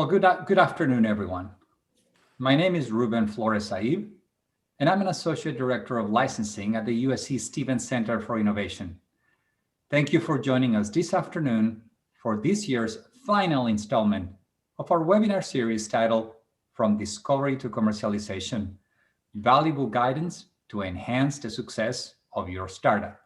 Well, good afternoon, everyone. My name is Ruben Flores Saib, and I'm an Associate Director of Licensing at the USC Stevens Center for Innovation. Thank you for joining us this afternoon for this year's final installment of our webinar series titled From Discovery to Commercialization, Valuable Guidance to Enhance the Success of Your Startup.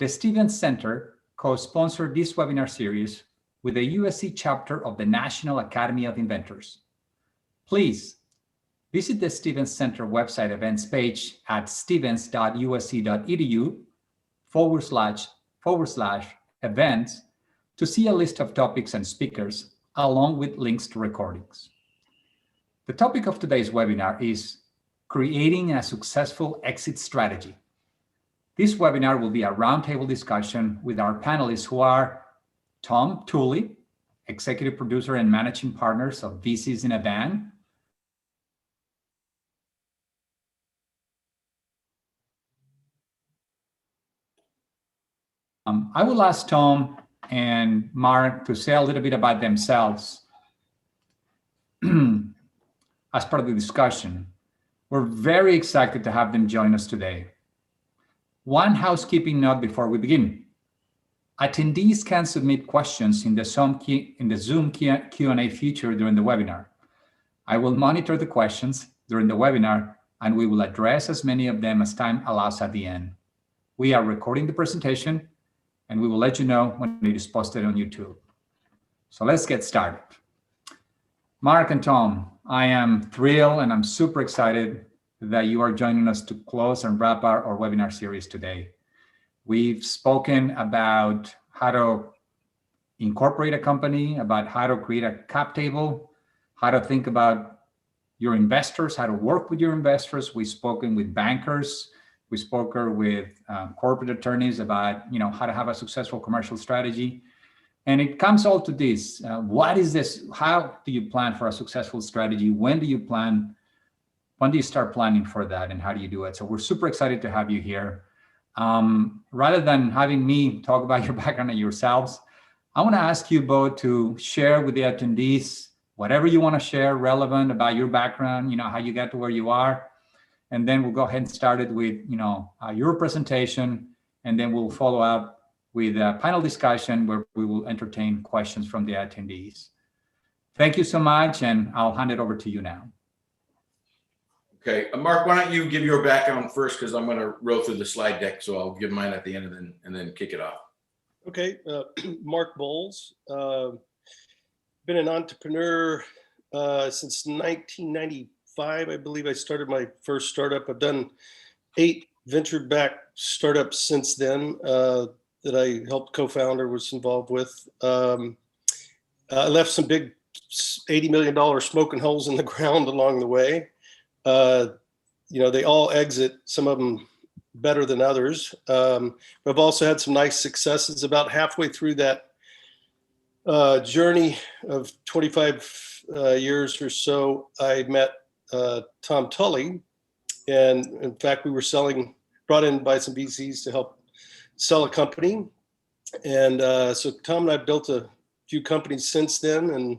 The Stevens Center co-sponsored this webinar series with the USC chapter of the National Academy of Inventors. Please visit the Stevens Center website events page at stevens.usc.edu/events to see a list of topics and speakers, along with links to recordings. The topic of today's webinar is creating a successful exit strategy. This webinar will be a roundtable discussion with our panelists who are Tom Tullie, Executive Producer and Managing Partners of VCs in a Van, I will ask Tom and Mark to say a little bit about themselves as part of the discussion. We're very excited to have them join us today. One housekeeping note before we begin. Attendees can submit questions in the Zoom Q&A feature during the webinar. I will monitor the questions during the webinar, and we will address as many of them as time allows at the end. We are recording the presentation, and we will let you know when it is posted on YouTube. So let's get started. Mark and Tom, I am thrilled and I'm super excited that you are joining us to close and wrap our webinar series today. We've spoken about how to incorporate a company, about how to create a cap table, how to think about your investors, how to work with your investors. We've spoken with bankers. We spoke with corporate attorneys about how to have a successful commercial strategy. And it comes all to this. What is this? How do you plan for a successful strategy? When do you plan? When do you start planning for that? And how do you do it? So we're super excited to have you here. Rather than having me talk about your background and yourselves, I want to ask you both to share with the attendees whatever you want to share relevant about your background, how you got to where you are. And then we'll go ahead and start it with, your presentation, and then we'll follow up with a panel discussion where we will entertain questions from the attendees. Thank you so much, and I'll hand it over to you now. Okay, Mark, why don't you give your background first, because I'm going to roll through the slide deck, so I'll give mine at the end and then kick it off. Okay, Mark Bowles, been an entrepreneur since 1995. I believe I started my first startup. I've done 8 venture-backed startups since then that I helped co-founder, was involved with. I left some big $80 million smoking holes in the ground along the way. They all exit, some of them better than others. But I've also had some nice successes. About halfway through that journey of 25 years or so, I met Tom Tullie, and in fact we were brought in by some VCs to help sell a company, and so Tom and I built a few companies since then, and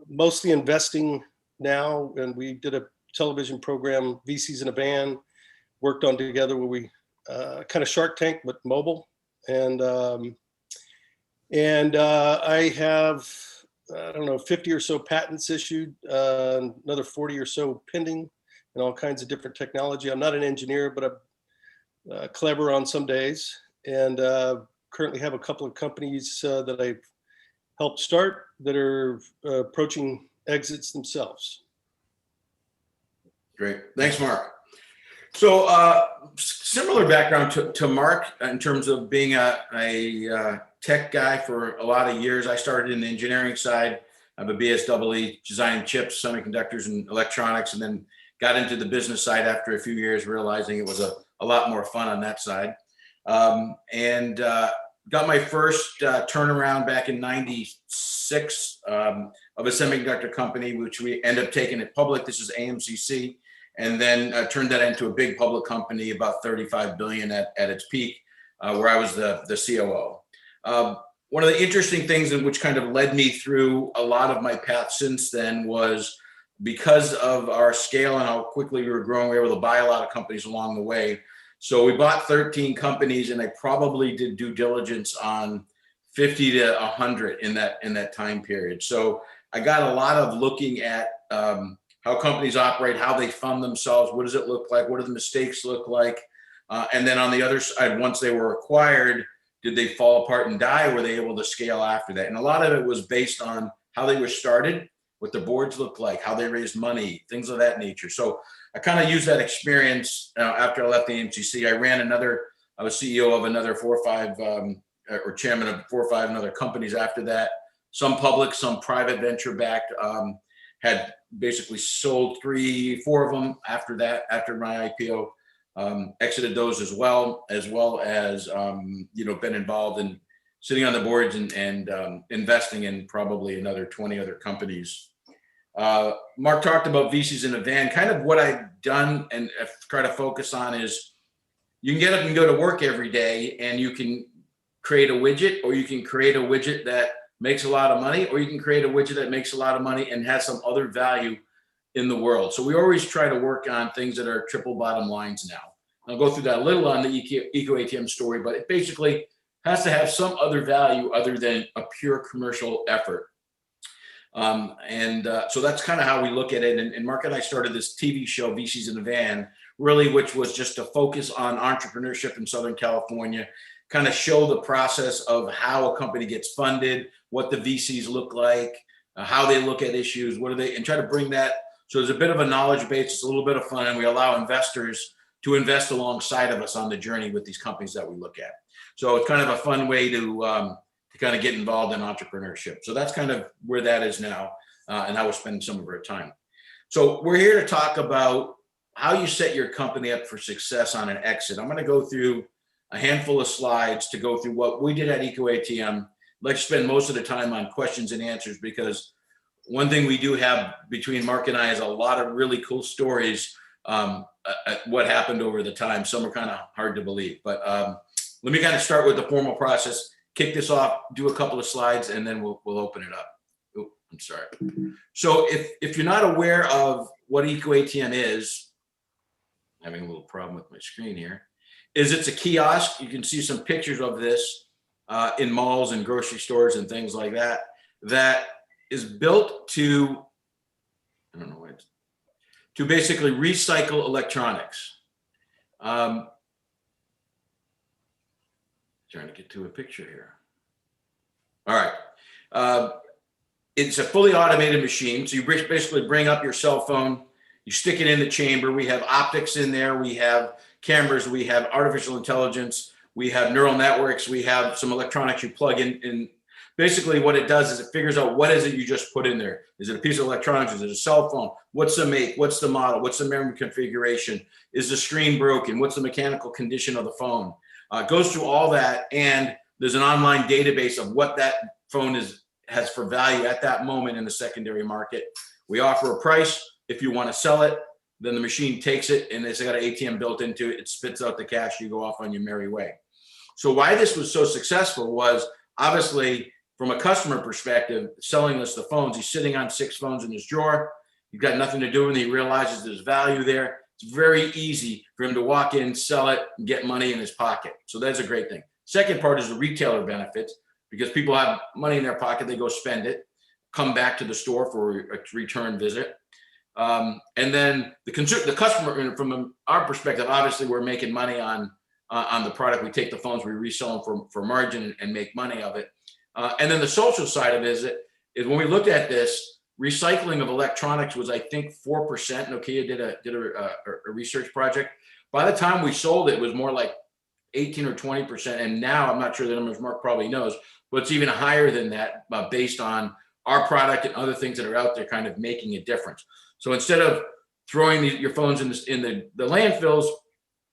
mostly investing now. And we did a television program, VCs in a Van, worked on together, where we kind of Shark Tank but mobile, and I have 50 or so patents issued, another 40 or so pending, and all kinds of different technology. I'm not an engineer, but I'm clever on some days, and currently have a couple of companies that I've helped start that are approaching exits themselves. Great, thanks, Mark. So similar background to Mark in terms of being a tech guy for a lot of years. I started in the engineering side. I have a BSEE, designing chips, semiconductors, and electronics, and then got into the business side after a few years, realizing it was a lot more fun on that side. And got my first turnaround back in '96 of a semiconductor company, which we ended up taking it public. This is AMCC. And then turned that into a big public company, about 35 billion at its peak, where I was the COO. one of the interesting things in which kind of led me through a lot of my path since then was because of our scale and how quickly we were growing, we were able to buy a lot of companies along the way. So we bought 13 companies, and I probably did due diligence on 50 to 100 in that time period. So I got a lot of looking at how companies operate, how they fund themselves, what does it look like, what do the mistakes look like, and then on the other side, once they were acquired, did they fall apart and die? Were they able to scale after that? And a lot of it was based on how they were started, what the boards looked like, how they raised money, things of that nature. So I kind of used that experience after I left the MCC. I was CEO of another 4 or 5, or chairman of 4 or 5 other companies after that. Some public, some private venture backed. Had basically sold 3, 4 of them after that, after my IPO. Exited those as well as been involved in sitting on the boards and investing in probably another 20 other companies. Mark talked about VCs in a van. Kind of what I've done and try to focus on is you can get up and go to work every day, and you can create a widget, or you can create a widget that makes a lot of money, or you can create a widget that makes a lot of money and has some other value in the world. So we always try to work on things that are triple bottom lines now. I'll go through that a little on the ecoATM story, but it basically has to have some other value other than a pure commercial effort. So that's kind of how we look at it. And Mark and I started this TV show, VCs in a Van, really, which was just to focus on entrepreneurship in Southern California, kind of show the process of how a company gets funded, what the VCs look like, how they look at issues, and try to bring that. So there's a bit of a knowledge base, it's a little bit of fun, and we allow investors to invest alongside of us on the journey with these companies that we look at. So it's kind of a fun way to kind of get involved in entrepreneurship. So that's kind of where that is now, and how we're spending some of our time. So we're here to talk about how you set your company up for success on an exit. I'm going to go through a handful of slides to go through what we did at ecoATM. I'd like to spend most of the time on questions and answers, because one thing we do have between Mark and I is a lot of really cool stories what happened over the time. Some are kind of hard to believe, but let me kind of start with the formal process, kick this off, do a couple of slides, and then we'll open it up. Oh, I'm sorry. So if you're not aware of what ecoATM is, I'm having a little problem with my screen here, it's a kiosk. You can see some pictures of this in malls and grocery stores and things like that, that is built to, I don't know what, to basically recycle electronics. Trying to get to a picture here. All right. It's a fully automated machine. So you basically bring up your cell phone, you stick it in the chamber. We have optics in there. We have cameras. We have artificial intelligence. We have neural networks. We have some electronics you plug in. Basically what it does is it figures out what is it you just put in there. Is it a piece of electronics? Is it a cell phone? What's the make? What's the model? What's the memory configuration? Is the screen broken? What's the mechanical condition of the phone? It goes through all that, and there's an online database of what that phone has for value at that moment in the secondary market. We offer a price. If you want to sell it, then the machine takes it, and it's got an ATM built into it. It spits out the cash. You go off on your merry way. So why this was so successful was obviously from a customer perspective, selling us the phones. He's sitting on 6 phones in his drawer. He's got nothing to do with it. He realizes there's value there. It's very easy for him to walk in, sell it, and get money in his pocket. So that's a great thing. Second part is the retailer benefits, because people have money in their pocket, they go spend it, come back to the store for a return visit. And then the customer, from our perspective, obviously we're making money on the product. We take the phones, we resell them for margin and make money of it. And then the social side of it is when we looked at this, recycling of electronics was, I think, 4%. Nokia did a research project. By the time we sold it, it was more like 18 or 20%. And now I'm not sure the numbers, Mark probably knows, but it's even higher than that based on our product and other things that are out there kind of making a difference. So instead of throwing your phones in the landfills,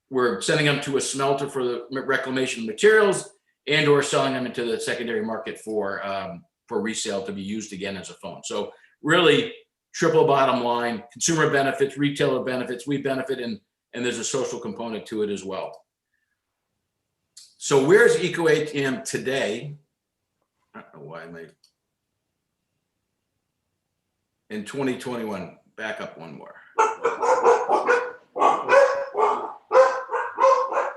we're sending them to a smelter for the reclamation of materials, and or selling them into the secondary market for resale to be used again as a phone. So really triple bottom line, consumer benefits, retailer benefits, we benefit, and there's a social component to it as well. So where's ecoATM today? I don't know why am I in 2021. Back up one more.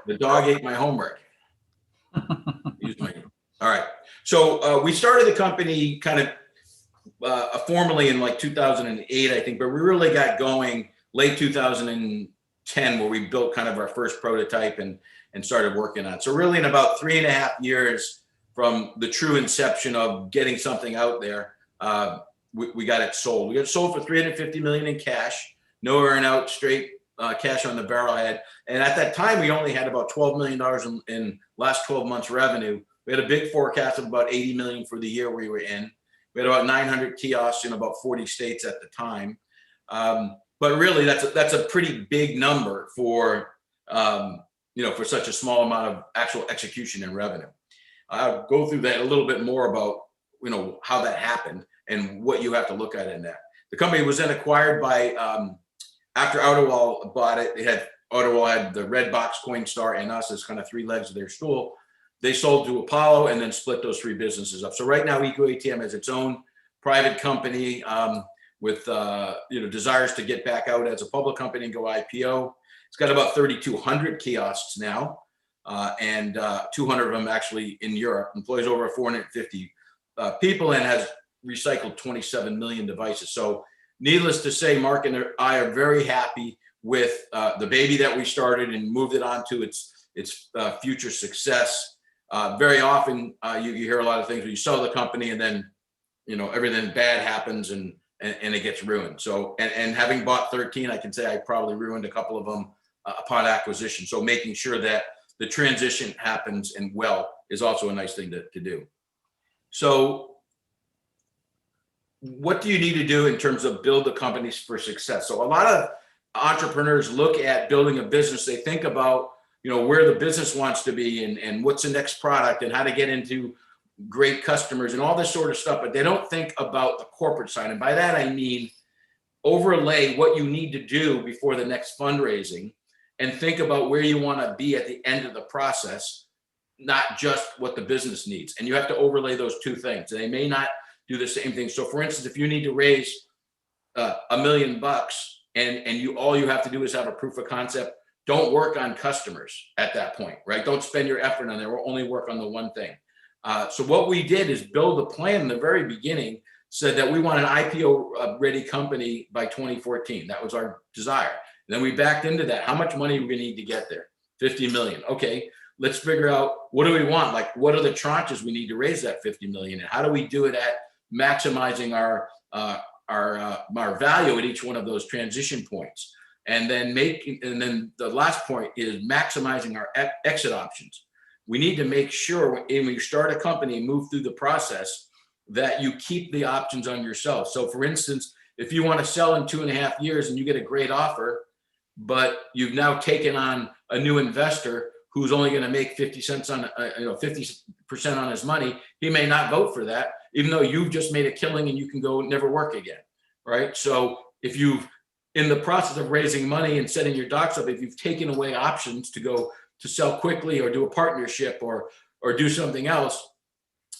The dog ate my homework. All right. So we started the company kind of formally in like 2008, I think, but we really got going late 2010, where we built kind of our first prototype and started working on it. So really in about 3.5 years from the true inception of getting something out there, we got it sold. We got it sold for $350 million in cash, no earn-out, straight cash on the barrelhead. And at that time, we only had about $12 million in last 12 months revenue. We had a big forecast of about 80 million for the year we were in. We had about 900 kiosks in about 40 states at the time. But really, that's a pretty big number for for such a small amount of actual execution and revenue. I'll go through that a little bit more about how that happened and what you have to look at in that. The company was then acquired by after AutoWall bought it. AutoWall had the Red Box, Coinstar, and us as kind of three legs of their stool. They sold to Apollo and then split those three businesses up. So right now, ecoATM has its own private company with desires to get back out as a public company and go IPO. It's got about 3,200 kiosks now, and 200 of them actually in Europe. Employs over 450 people and has recycled 27 million devices. So needless to say, Mark and I are very happy with the baby that we started and moved it on to its future success. Very often you hear a lot of things when you sell the company and then everything bad happens and it gets ruined. So and having bought 13, I can say I probably ruined a couple of them upon acquisition. So making sure that the transition happens and well is also a nice thing to do. So what do you need to do in terms of build the companies for success? So a lot of entrepreneurs look at building a business. They think about where the business wants to be and what's the next product and how to get into great customers and all this sort of stuff, but they don't think about the corporate side. And by that, I mean overlay what you need to do before the next fundraising and think about where you want to be at the end of the process, not just what the business needs. And you have to overlay those two things. They may not do the same thing. So for instance, if you need to raise $1 million and all you have to do is have a proof of concept, don't work on customers at that point, right? Don't spend your effort on there. We'll only work on the one thing. So what we did is build a plan in the very beginning, said that we want an IPO ready company by 2014. That was our desire. And then we backed into that. How much money are we going to need to get there? 50 million. Okay, let's figure out what do we want? Like, what are the tranches we need to raise that 50 million? And how do we do it at maximizing our value at each one of those transition points? And then the last point is maximizing our exit options. We need to make sure when you start a company and move through the process that you keep the options on yourself. So for instance, if you want to sell in 2.5 years and you get a great offer, but you've now taken on a new investor who's only going to make 50 cents on 50% on his money, he may not vote for that, even though you've just made a killing and you can go never work again, right? So if you've in the process of raising money and setting your docs up, if you've taken away options to go to sell quickly or do a partnership or do something else,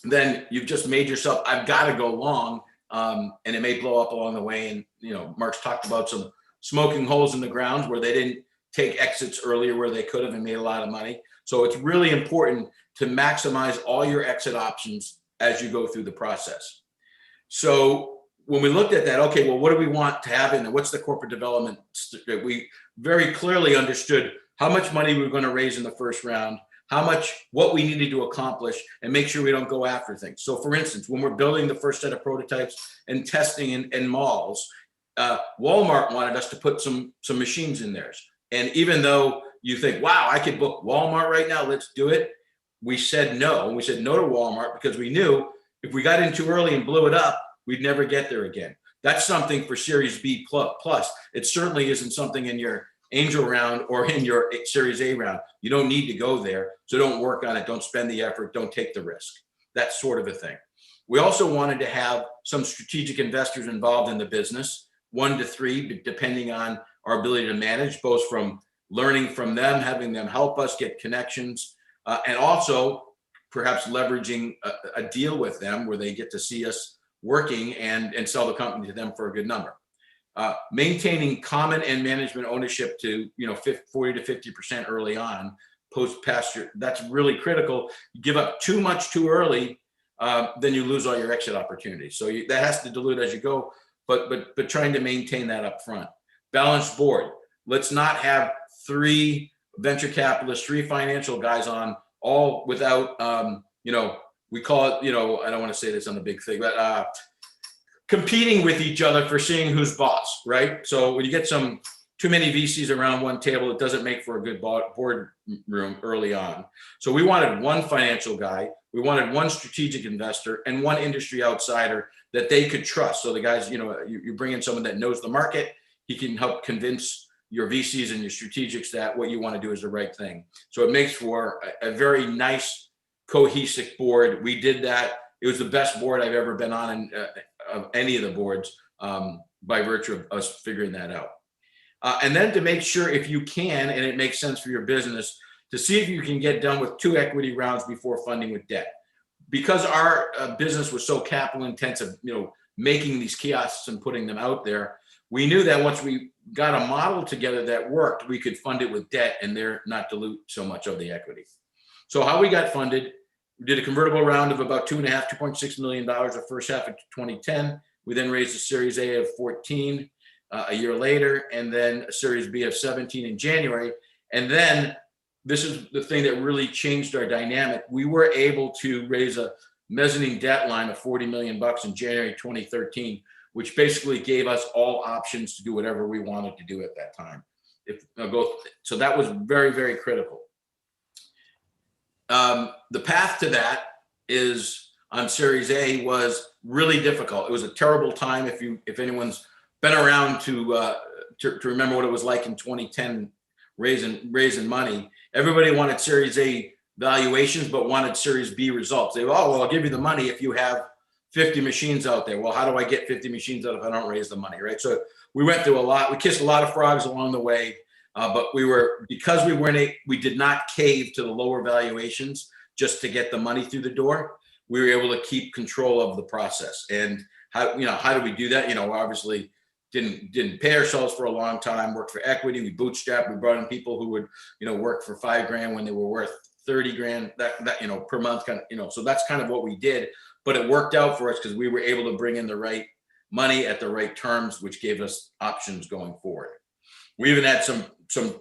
then you've just made yourself, I've got to go long, and it may blow up along the way. And Mark's talked about some smoking holes in the ground where they didn't take exits earlier where they could have and made a lot of money. So it's really important to maximize all your exit options as you go through the process. So when we looked at that, okay, well, what do we want to have in there? What's the corporate development? We very clearly understood how much money we were going to raise in the first round, what we needed to accomplish, and make sure we don't go after things. So for instance, when we're building the first set of prototypes and testing in malls, Walmart wanted us to put some machines in theirs. And even though you think, wow, I could book Walmart right now, let's do it, we said no. And we said no to Walmart because we knew if we got in too early and blew it up, we'd never get there again. That's something for Series B plus. It certainly isn't something in your angel round or in your Series A round. You don't need to go there. So don't work on it. Don't spend the effort. Don't take the risk. That sort of a thing. We also wanted to have some strategic investors involved in the business, 1 to 3, depending on our ability to manage, both from learning from them, having them help us get connections, and also perhaps leveraging a deal with them where they get to see us working and sell the company to them for a good number. Maintaining common and management ownership to 40 to 50% early on post pasture, that's really critical. You give up too much too early, then you lose all your exit opportunities. So that has to dilute as you go, but trying to maintain that up front. Balanced board. Let's not have 3 venture capitalists, 3 financial guys on, all without we call it, I don't want to say this on the big thing, but competing with each other for seeing who's boss, right? So when you get too many VCs around one table, it doesn't make for a good board room early on. So we wanted one financial guy, we wanted one strategic investor, and one industry outsider that they could trust. So the guys, you bring in someone that knows the market, he can help convince your VCs and your strategics that what you want to do is the right thing. So it makes for a very nice, cohesive board. We did that. It was the best board I've ever been on of any of the boards by virtue of us figuring that out. And then to make sure, if you can, and it makes sense for your business, to see if you can get done with 2 equity rounds before funding with debt. Because our business was so capital intensive, making these kiosks and putting them out there, we knew that once we got a model together that worked, we could fund it with debt and there not dilute so much of the equity. So how we got funded, we did a convertible round of about $2.6 million the first half of 2010. We then raised a Series A of 14 a year later, and then a Series B of 17 in January. And then this is the thing that really changed our dynamic. We were able to raise a mezzanine debt line of $40 million in January 2013, which basically gave us all options to do whatever we wanted to do at that time. So that was very, very critical. The path to that is on Series A was really difficult. It was a terrible time. If anyone's been around to remember what it was like in 2010, raising money, everybody wanted Series A valuations, but wanted Series B results. They I'll give you the money if you have 50 machines out there. Well, how do I get 50 machines out if I don't raise the money, right? So we went through a lot. We kissed a lot of frogs along the way, but we did not cave to the lower valuations just to get the money through the door. We were able to keep control of the process. And how do we do that? Obviously didn't pay ourselves for a long time, worked for equity. We bootstrapped, we brought in people who would, work for $5,000 when they were worth $30,000 that per month so that's kind of what we did. But it worked out for us because we were able to bring in the right money at the right terms, which gave us options going forward. We even had some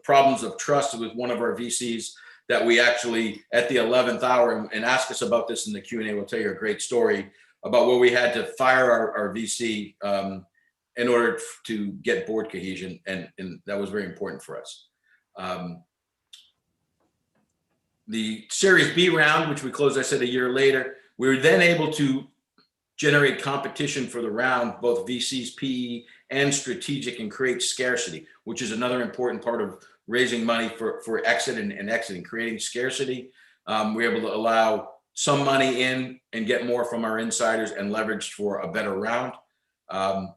problems of trust with one of our VCs that we actually, at the 11th hour, and ask us about this in the Q&A, we'll tell you a great story about where we had to fire our VC in order to get board cohesion, and that was very important for us. The Series B round, which we closed, I said, a year later, we were then able to generate competition for the round, both VCs, PE, and strategic, and create scarcity, which is another important part of raising money for exit and exiting, creating scarcity. We're able to allow some money in and get more from our insiders and leverage for a better round.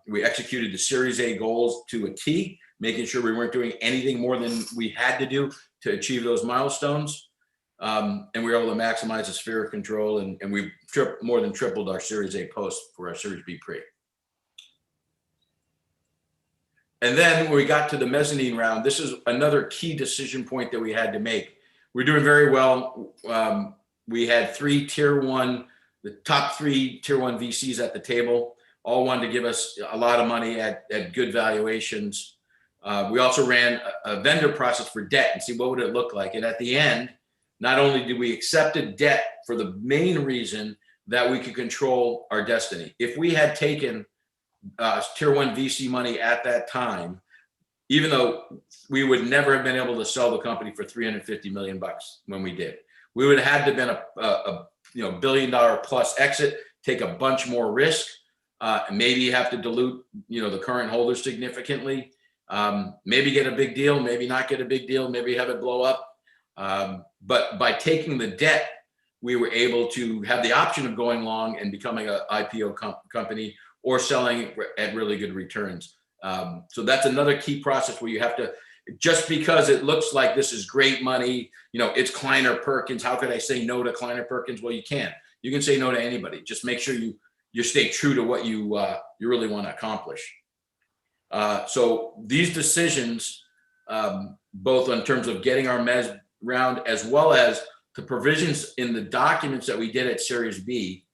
We executed the Series A goals to a T, making sure we weren't doing anything more than we had to do to achieve those milestones. And we were able to maximize the sphere of control, and we more than tripled our Series A post for our Series B pre. And then when we got to the mezzanine round, this is another key decision point that we had to make. We're doing very well. We had the top 3 tier 1 VCs at the table, all wanted to give us a lot of money at good valuations. We also ran a vendor process for debt and see what would it look like. And at the end, not only did we accept a debt for the main reason that we could control our destiny. If we had taken tier 1 VC money at that time, even though we would never have been able to sell the company for $350 million when we did, we would have had to have been a $1 billion plus exit, take a bunch more risk, maybe have to dilute the current holders significantly, maybe get a big deal, maybe not get a big deal, maybe have it blow up. But by taking the debt, we were able to have the option of going long and becoming an IPO company or selling at really good returns. So that's another key process where you have to, just because it looks like this is great money, it's Kleiner Perkins. How could I say no to Kleiner Perkins? Well, you can. You can say no to anybody. Just make sure you stay true to what you really want to accomplish. So these decisions, both in terms of getting our mezz round, as well as the provisions in the documents that we did at Series B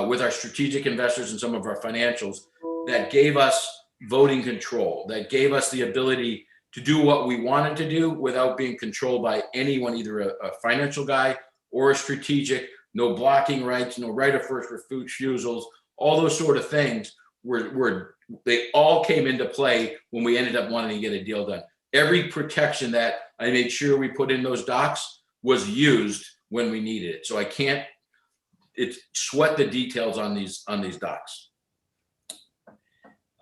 with our strategic investors and some of our financials, that gave us voting control, that gave us the ability to do what we wanted to do without being controlled by anyone, either a financial guy or a strategic. No blocking rights, no right of first refusals, all those sort of things they all came into play when we ended up wanting to get a deal done. Every protection that I made sure we put in those docs was used when we needed it. So I can't sweat the details on these docs.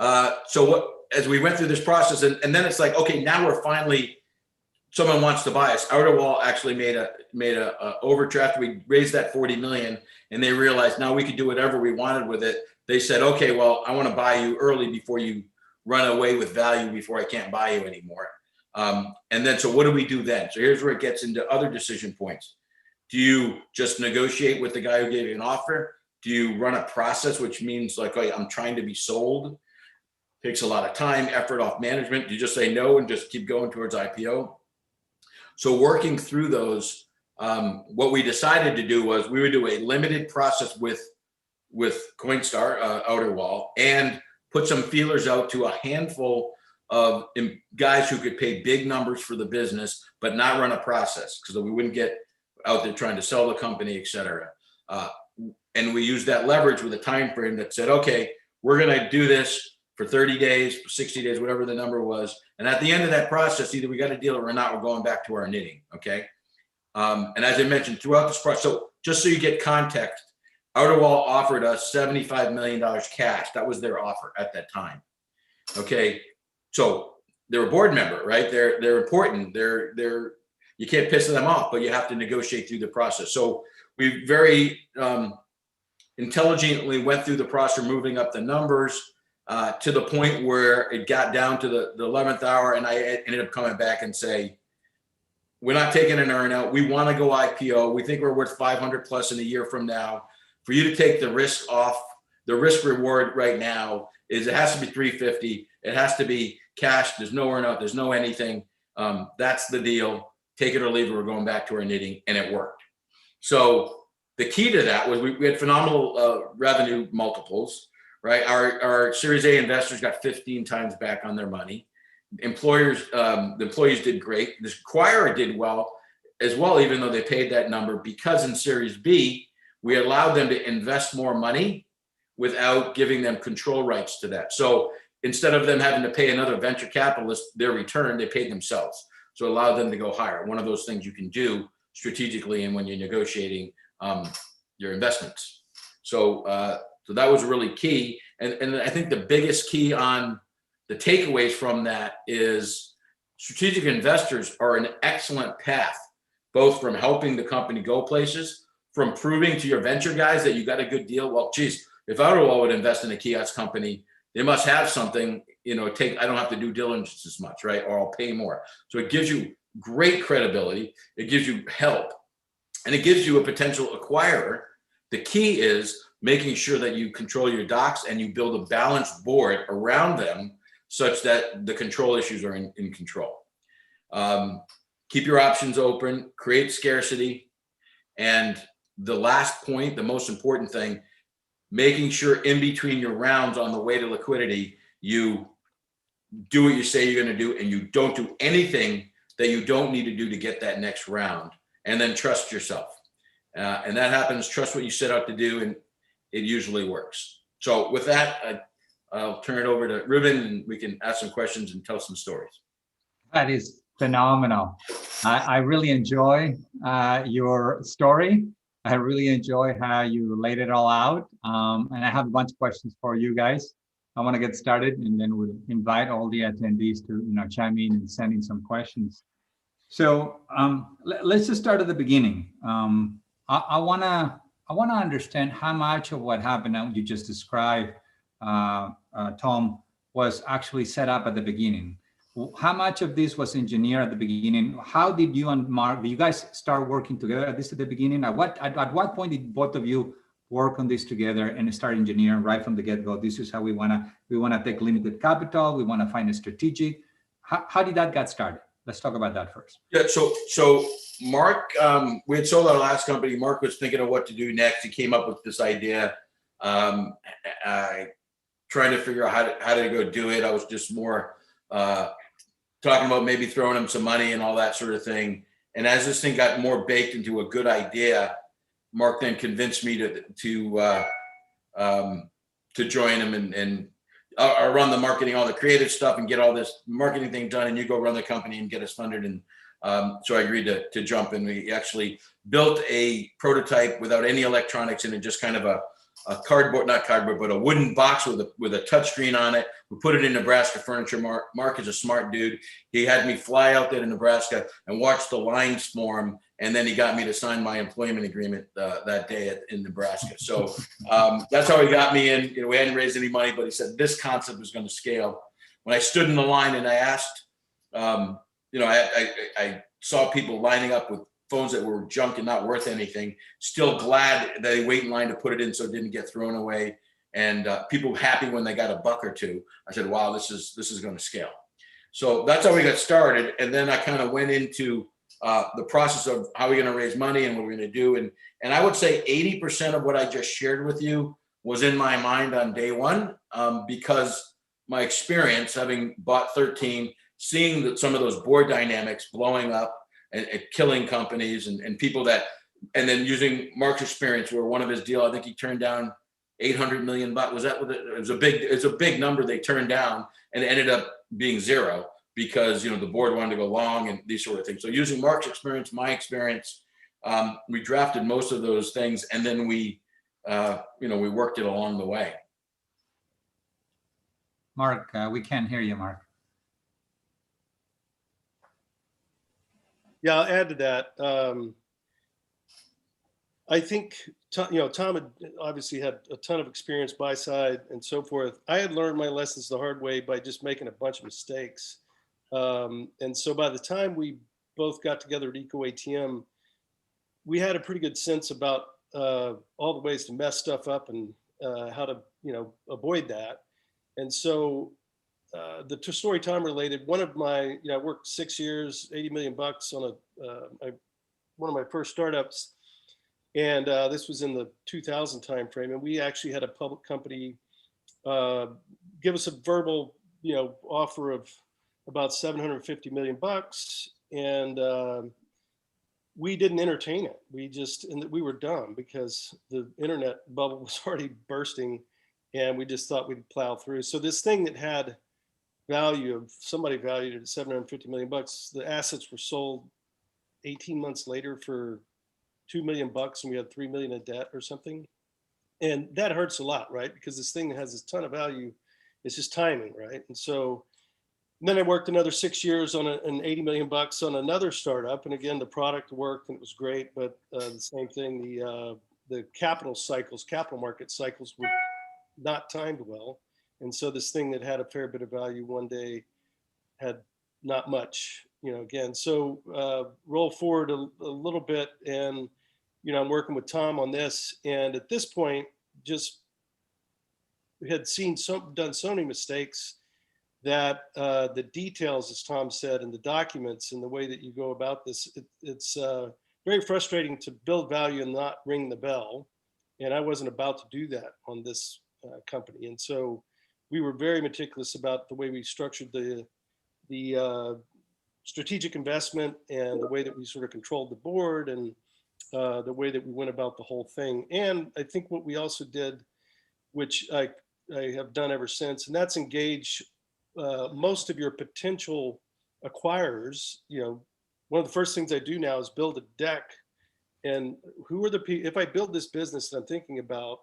As we went through this process, and then it's like, okay, now we're finally, someone wants to buy us. Outer Wall actually made a overdraft. We raised that 40 million, and they realized now we could do whatever we wanted with it. They said, okay, well, I want to buy you early before you run away with value, before I can't buy you anymore. And then, so what do we do then? So here's where it gets into other decision points. Do you just negotiate with the guy who gave you an offer? Do you run a process, which means like, oh, I'm trying to be sold? Takes a lot of time, effort off management. Do you just say no and just keep going towards IPO? So working through those, what we decided to do was we would do a limited process with Coinstar, Outer Wall, and put some feelers out to a handful of guys who could pay big numbers for the business, but not run a process, because we wouldn't get out there trying to sell the company, et cetera. And we used that leverage with a time frame that said, okay, we're going to do this for 30 days, 60 days, whatever the number was. And at the end of that process, either we got a deal or not, we're going back to our knitting, okay? And as I mentioned, throughout this process, so just so you get context, Outer Wall offered us $75 million cash. That was their offer at that time, okay? So they're a board member, right? They're important. You can't piss them off, but you have to negotiate through the process. So we very intelligently went through the process, moving up the numbers, to the point where it got down to the 11th hour, and I ended up coming back and say, we're not taking an earn out. We want to go IPO. We think we're worth 500 plus in a year from now. For you to take the risk off, the risk reward right now is it has to be 350. It has to be cash. There's no earn out. There's no anything. That's the deal. Take it or leave it. We're going back to our knitting, and it worked. So the key to that was we had phenomenal revenue multiples. Right, our Series A investors got 15 times back on their money. The employees did great. The acquirer did well as well, even though they paid that number, because in Series B, we allowed them to invest more money without giving them control rights to that. So instead of them having to pay another venture capitalist their return, they paid themselves. So it allowed them to go higher. One of those things you can do strategically and when you're negotiating your investments. So that was really key. And I think the biggest key on the takeaways from that is strategic investors are an excellent path, both from helping the company go places, from proving to your venture guys that you got a good deal. Well, geez, if Outer Wall would invest in a kiosk company, they must have something, I don't have to do diligence as much, right? Or I'll pay more. So it gives you great credibility. It gives you help, and it gives you a potential acquirer. The key is making sure that you control your docs and you build a balanced board around them such that the control issues are in control. Keep your options open, create scarcity. And the last point, the most important thing, making sure in between your rounds on the way to liquidity, you do what you say you're going to do, and you don't do anything that you don't need to do to get that next round. And then trust yourself. And that happens, trust what you set out to do, and it usually works. So with that, I'll turn it over to Ruben, and we can ask some questions and tell some stories. That is phenomenal. I really enjoy your story. I really enjoy how you laid it all out. And I have a bunch of questions for you guys. I want to get started, and then we'll invite all the attendees to chime in and send in some questions. So let's just start at the beginning. I want to understand how much of what happened that you just described, Tom, was actually set up at the beginning. How much of this was engineer at the beginning? How did you and Mark, did you guys start working together at this at the beginning? At what point did both of you work on this together and start engineering right from the get-go? This is how we wanna take limited capital. We wanna find a strategic. How did that get started? Let's talk about that first. Yeah, so Mark, we had sold our last company. Mark was thinking of what to do next. He came up with this idea, trying to figure out how to go do it. I was just more talking about maybe throwing him some money and all that sort of thing. And as this thing got more baked into a good idea, Mark then convinced me to join him and run the marketing, all the creative stuff, and get all this marketing thing done. And you go run the company and get us funded. And so I agreed to jump in. We actually built a prototype without any electronics in it, just kind of a not cardboard, but a wooden box with a touchscreen on it. We put it in Nebraska Furniture. Mark is a smart dude. He had me fly out there to Nebraska and watch the lines form. And then he got me to sign my employment agreement that day in Nebraska. So that's how he got me in. You know, we hadn't raised any money, but he said this concept was going to scale. When I stood in the line and I asked, I saw people lining up with phones that were junk and not worth anything, still glad that they wait in line to put it in so it didn't get thrown away. And people happy when they got a buck or two. I said, wow, this is going to scale. So that's how we got started. And then I kind of went into the process of how we're going to raise money and what we're going to do. And I would say 80% of what I just shared with you was in my mind on day one, because my experience, having bought 13, seeing that some of those board dynamics blowing up and killing companies and people and then using Mark's experience, where one of his deal, I think he turned down $800 million. It was a big number they turned down, and it ended up being zero because the board wanted to go long and these sort of things. So using Mark's experience, my experience, we drafted most of those things, and then we worked it along the way. Mark, we can't hear you, Mark. Yeah, I'll add to that. I think Tom had obviously had a ton of experience buy side and so forth. I had learned my lessons the hard way by just making a bunch of mistakes. And so by the time we both got together at ecoATM, we had a pretty good sense about all the ways to mess stuff up and how to avoid that. And so the story time related, one of my, I worked 6 years, $80 million on one of my first startups. And this was in the 2000 timeframe. And we actually had a public company give us a verbal, offer of about $750 million. And we didn't entertain it. We were dumb because the internet bubble was already bursting, and we just thought we'd plow through. So this thing that had value of somebody valued it at $750 million, the assets were sold 18 months later for $2 million, and we had $3 million in debt or something. And that hurts a lot, right? Because this thing that has a ton of value, it's just timing, right? And so then I worked another 6 years on an $80 million on another startup. And again, the product worked and it was great, but the same thing, the capital market cycles were not timed well. And so this thing that had a fair bit of value one day had not much, again. So roll forward a little bit, and, I'm working with Tom on this. And at this point, just had done so many mistakes that the details, as Tom said, and the documents and the way that you go about this, it's very frustrating to build value and not ring the bell. And I wasn't about to do that on this company. And so we were very meticulous about the way we structured the strategic investment and the way that we sort of controlled the board and the way that we went about the whole thing. And I think what we also did, which I have done ever since, and that's engage most of your potential acquirers. One of the first things I do now is build a deck. And who are the people, if I build this business that I'm thinking about,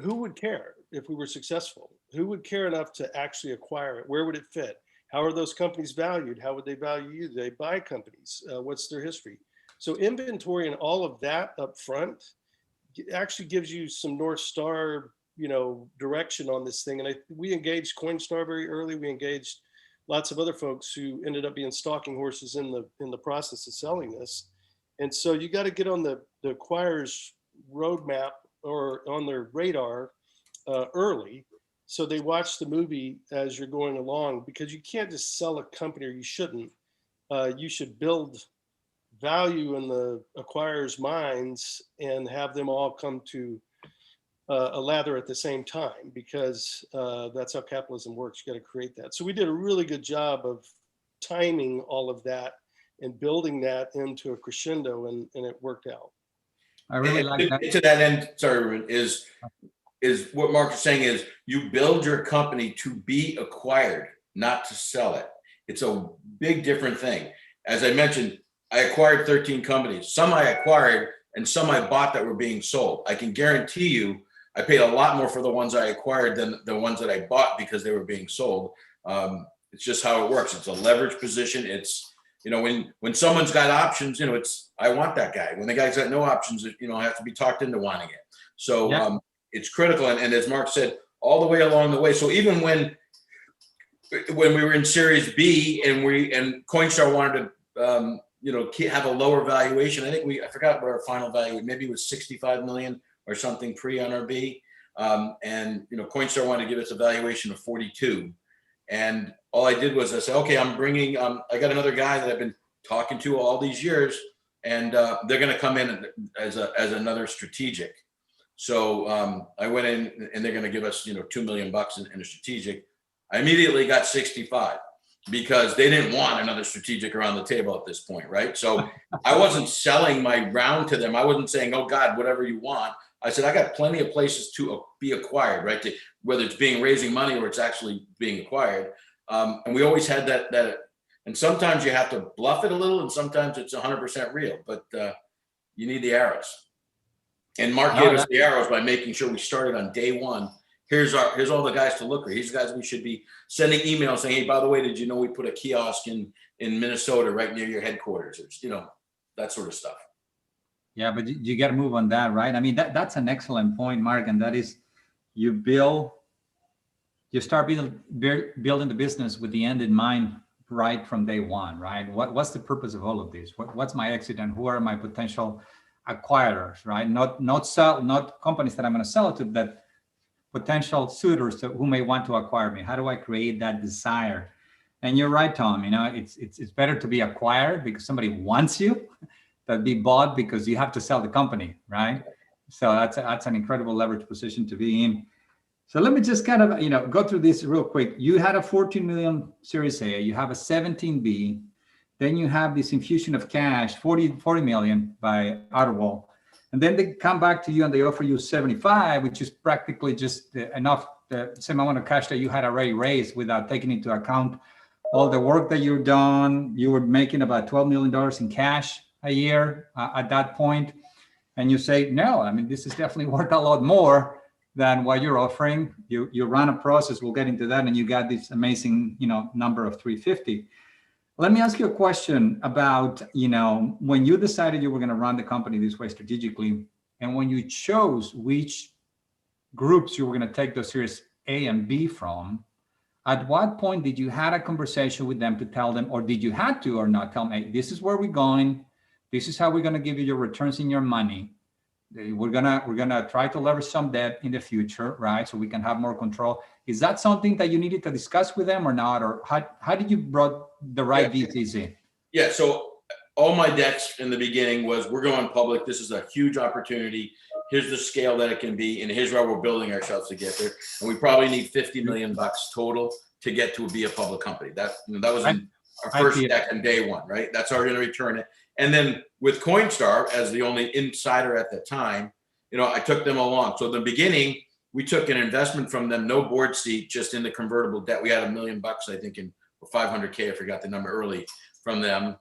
who would care if we were successful? Who would care enough to actually acquire it? Where would it fit? How are those companies valued? How would they value you? Do they buy companies? What's their history? So inventory and all of that up front actually gives you some North Star, direction on this thing. And we engaged Coinstar very early. We engaged lots of other folks who ended up being stalking horses in the process of selling this. And so you got to get on the acquirer's roadmap or on their radar early, so they watch the movie as you're going along, because you can't just sell a company, or you shouldn't. You should build value in the acquirer's minds and have them all come to a lather at the same time, because that's how capitalism works. You got to create that. So we did a really good job of timing all of that and building that into a crescendo, and it worked out. I really like that. To that end, sorry, Ruben, is what Mark is saying is you build your company to be acquired, not to sell it. It's a big different thing. As I mentioned, I acquired 13 companies. Some I acquired and some I bought that were being sold. I can guarantee you I paid a lot more for the ones I acquired than the ones that I bought because they were being sold. It's just how it works. It's a leverage position. It's, you know, when someone's got options, you know, it's, I want that guy. When the guy's got no options, you know, I have to be talked into wanting it. So Yeah. It's critical. And as Mark said, all the way along the way. So even when we were in Series B and Coinstar wanted to, you know, have a lower valuation. I think I forgot what our final value, maybe it was 65 million or something pre NRB. And, you know, Coinstar wanted to give us a valuation of 42. And all I did was I said, okay, I'm bringing, I got another guy that I've been talking to all these years, and they're going to come in as another strategic. So I went in and they're going to give us, you know, $2 million in a strategic. I immediately got 65 because they didn't want another strategic around the table at this point, right? So I wasn't selling my round to them. I wasn't saying, oh God, whatever you want. I said, I got plenty of places to be acquired, right? Whether it's raising money or it's actually being acquired. And we always had that. And sometimes you have to bluff it a little, and sometimes it's 100% real, but you need the arrows. And Mark gave us the arrows by making sure we started on day one. Here's all the guys to look for. Here's the guys we should be sending emails saying, hey, by the way, did you know we put a kiosk in Minnesota right near your headquarters? Or, you know, that sort of stuff. Yeah, but you got to move on that, right? I mean, that's an excellent point, Mark, and that is you start building the business with the end in mind right from day one, right? What's the purpose of all of this? What's my exit, and who are my potential acquirers, right? Not companies that I'm going to sell it to, but potential suitors who may want to acquire me. How do I create that desire? And you're right, Tom. You know, it's better to be acquired because somebody wants you than be bought because you have to sell the company, right? So that's an incredible leverage position to be in. So let me just kind of, you know, go through this real quick. You had a 14 million Series A, you have a 17B, then you have this infusion of cash, 40 million by Hyduro. And then they come back to you and they offer you 75, which is practically just enough, the same amount of cash that you had already raised without taking into account all the work that you've done. You were making about $12 million in cash a year at that point. And you say, no, I mean, this is definitely worth a lot more than what you're offering. You run a process, we'll get into that, and you got this amazing, you know, number of 350. Let me ask you a question about, you know, when you decided you were going to run the company this way strategically, and when you chose which groups you were going to take those Series A and B from, at what point did you have a conversation with them to tell them, or did you have to or not tell them, hey, this is where we're going, this is how we're going to give you your returns in your money. We're gonna try to leverage some debt in the future, right? So we can have more control. Is that something that you needed to discuss with them or not? Or how did you brought the right VCs in? Yeah, so all my decks in the beginning was, we're going public. This is a huge opportunity. Here's the scale that it can be, and here's where we're building ourselves to get there. And we probably need $50 million total to get to be a public company. That was in our first deck on day one, right? That's how we're going to return it. And then with Coinstar as the only insider at the time, you know, I took them along. So in the beginning, we took an investment from them, no board seat, just in the convertible debt. We had $1 million, I think, or 500K, I forgot the number early, from them.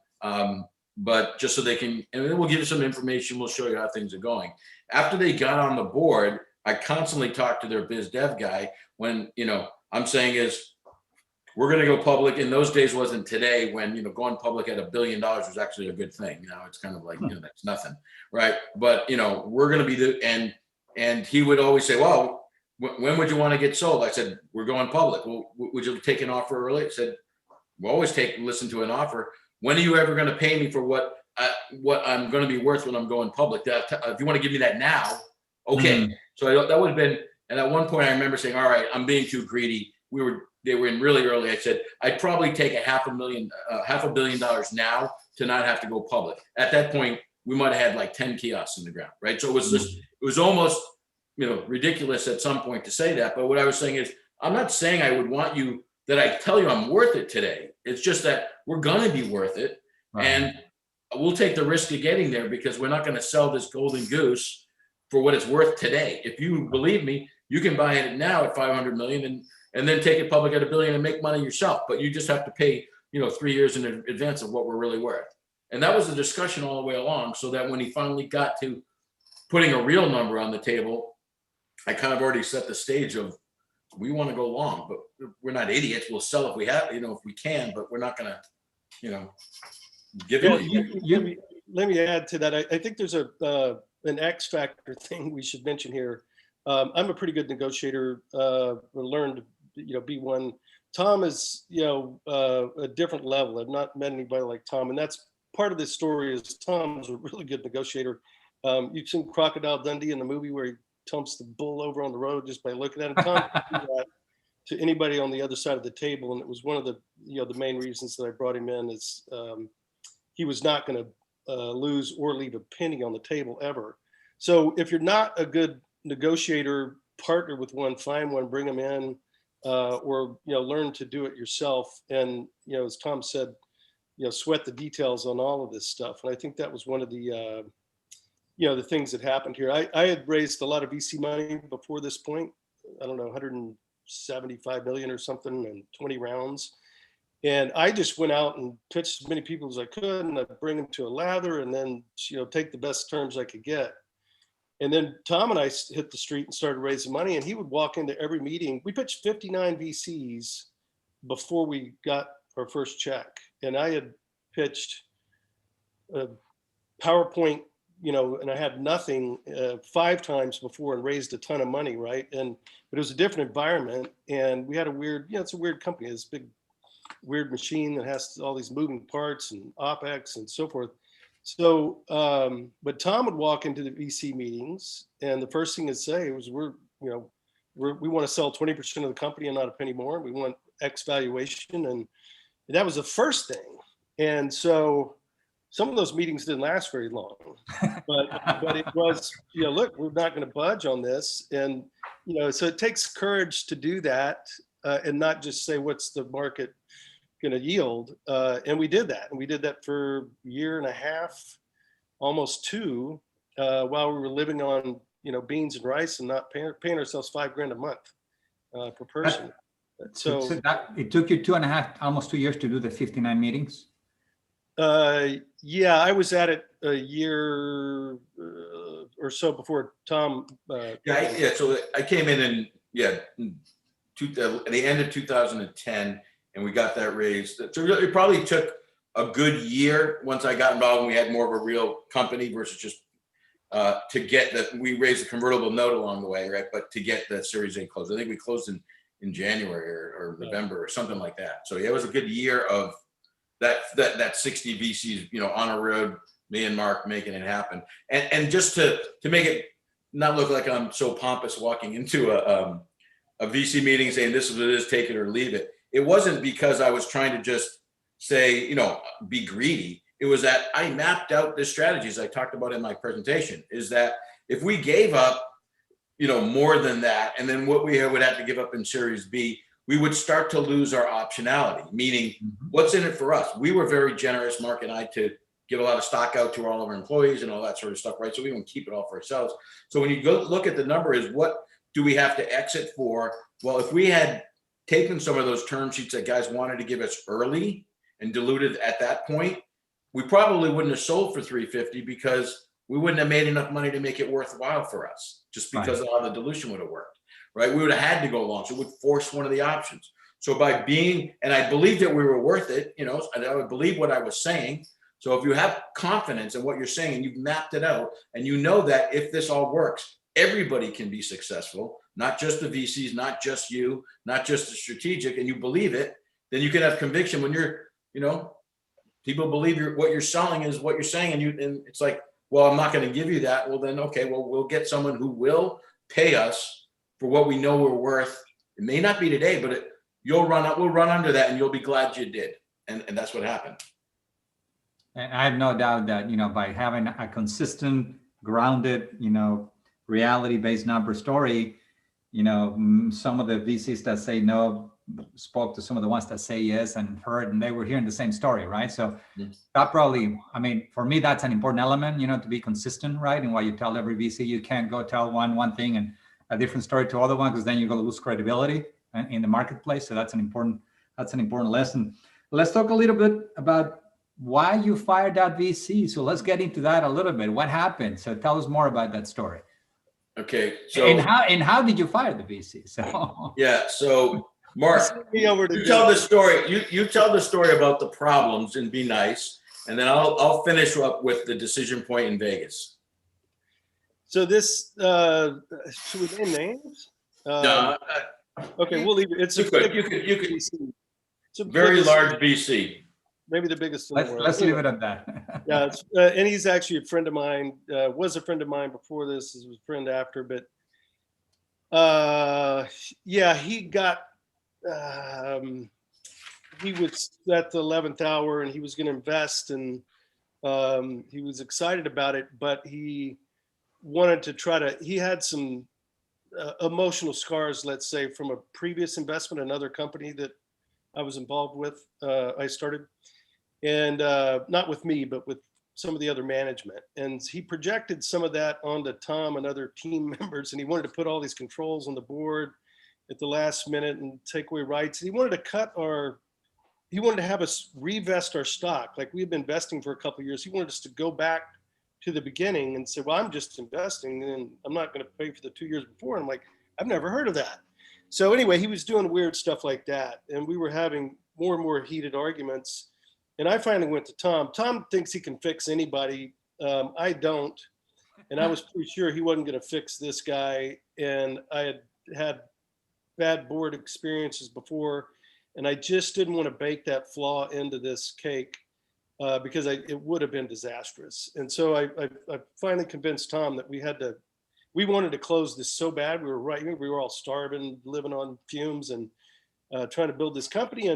But just so they can, and then we'll give you some information. We'll show you how things are going. After they got on the board, I constantly talked to their biz dev guy when, you know, I'm saying is, we're going to go public. In those days wasn't today, when, you know, going public at $1 billion was actually a good thing. You know, it's kind of like, you know, that's nothing, right? But, you know, we're going to be and he would always say, well, when would you want to get sold? I said, we're going public. Well, would you take an offer early? I said, we always listen to an offer. When are you ever going to pay me for what I'm going to be worth when I'm going public? If you want to give me that now, okay. So that would have been, and at one point I remember saying, all right, I'm being too greedy. They were in really early. I said, I'd probably take $500 million now to not have to go public. At that point, we might have had like 10 kiosks in the ground, right? So it was just, it was almost, ridiculous at some point to say that. But what I was saying is, I'm not saying I would want you that I tell you I'm worth it today. It's just that we're going to be worth it. Right. And we'll take the risk of getting there because we're not going to sell this golden goose for what it's worth today. If you believe me, you can buy it now at 500 million and then take it public at $1 billion and make money yourself. But you just have to pay, 3 years in advance of what we're really worth. And that was the discussion all the way along, so that when he finally got to putting a real number on the table, I kind of already set the stage of, we want to go long, but we're not idiots. We'll sell if we have, if we can, but we're not going to, give it. Let me add to that. I think there's an X factor thing we should mention here. I'm a pretty good negotiator. Learned to, be one. Tom is, a different level. I've not met anybody like Tom, and that's part of this story. Is Tom's a really good negotiator. You've seen Crocodile Dundee in the movie where he tumps the bull over on the road just by looking at him. Tom could do that to anybody on the other side of the table, and it was one of the the main reasons that I brought him in. Is he was not going to lose or leave a penny on the table ever. So if you're not a good negotiator, partner with one, find one, bring them in, or learn to do it yourself. And as Tom said, sweat the details on all of this stuff. And I think that was one of the the things that happened here. I had raised a lot of VC money before this point. I don't know, 175 million or something, and 20 rounds. And I just went out and pitched as many people as I could, and I'd bring them to a lather, and then take the best terms I could get. And then Tom and I hit the street and started raising money, and he would walk into every meeting. We pitched 59 VCs before we got our first check, and I had pitched a PowerPoint, and I had nothing 5 times before and raised a ton of money, right? But it was a different environment, and we had a weird, it's a weird company. It's a big, weird machine that has all these moving parts and OpEx and so forth. So, but Tom would walk into the VC meetings, and the first thing he'd say was, we want to sell 20% of the company and not a penny more. We want X valuation. And that was the first thing. And so some of those meetings didn't last very long, but it was, look, we're not going to budge on this. And, so it takes courage to do that, and not just say, what's the market going to yield. And we did that. And we did that for a year and a half, almost 2, while we were living on, beans and rice and not paying ourselves $5,000 a month per person. So that, it took you 2.5, almost 2 years to do the 59 meetings? Yeah, I was at it a year or so before Tom. Yeah. So I came in at the end of 2010, and we got that raised. So it probably took a good year once I got involved and we had more of a real company versus just to get that. We raised a convertible note along the way, right? But to get the Series A closed, I think we closed in January or November or something like that. So yeah, it was a good year of that 60 VCs, on a road, me and Mark making it happen. And just to make it not look like I'm so pompous walking into a VC meeting saying this is what it is, take it or leave it. It wasn't because I was trying to just say, be greedy. It was that I mapped out the strategies I talked about in my presentation, is that if we gave up, more than that, and then what we would have to give up in Series B, we would start to lose our optionality, meaning what's in it for us. We were very generous, Mark and I, to give a lot of stock out to all of our employees and all that sort of stuff, right? So we don't keep it all for ourselves. So when you go look at the number, is what do we have to exit for? Well, if we had taken some of those term sheets that guys wanted to give us early and diluted at that point, we probably wouldn't have sold for 350 because we wouldn't have made enough money to make it worthwhile for us, just because of how the dilution would have worked, right? We would have had to go long. So it would force one of the options. So by being, and I believed that we were worth it, and I would believe what I was saying. So if you have confidence in what you're saying and you've mapped it out, and that if this all works, everybody can be successful, not just the VCs, not just you, not just the strategic, and you believe it, then you can have conviction when you're, people believe what you're selling is what you're saying. And it's like, well, I'm not going to give you that. Well, then, okay, well, we'll get someone who will pay us for what we know we're worth. It may not be today, but we'll run under that and you'll be glad you did. And that's what happened. And I have no doubt that, by having a consistent, grounded, reality-based number story, some of the VCs that say no spoke to some of the ones that say yes and heard, and they were hearing the same story, right? So that probably, for me, that's an important element, to be consistent, right? And why you tell every VC, you can't go tell one thing and a different story to other one, because then you're going to lose credibility in the marketplace. So that's an important lesson. Let's talk a little bit about why you fired that VC. So let's get into that a little bit. What happened? So tell us more about that story. Okay. So and how did you fire the VC? So yeah. So Mark, you tell the story. You tell the story about the problems and be nice, and then I'll finish up with the decision point in Vegas. So this should we name names? Okay, we'll leave it. It's you could. It's a very large VC. Maybe the biggest in the world. Let's leave it at that. Yeah, and he's actually a friend of mine. Was a friend of mine before this. He was a friend after, but yeah, he got. He was at the 11th hour, and he was going to invest, and he was excited about it, but he wanted to try to. He had some emotional scars, let's say, from a previous investment, another company that I was involved with. I started. And not with me, but with some of the other management. And he projected some of that onto Tom and other team members. And he wanted to put all these controls on the board at the last minute and take away rights. And he wanted to have us revest our stock. Like we had been investing for a couple of years. He wanted us to go back to the beginning and say, well, I'm just investing and I'm not going to pay for the 2 years before. And I'm like, I've never heard of that. So anyway, he was doing weird stuff like that. And we were having more and more heated arguments. And I finally went to Tom. Tom thinks he can fix anybody. I don't. And I was pretty sure he wasn't going to fix this guy. And I had bad board experiences before. And I just didn't want to bake that flaw into this cake because it would have been disastrous. And so I finally convinced Tom that we wanted to close this so bad. We were all starving, living on fumes and trying to build this company.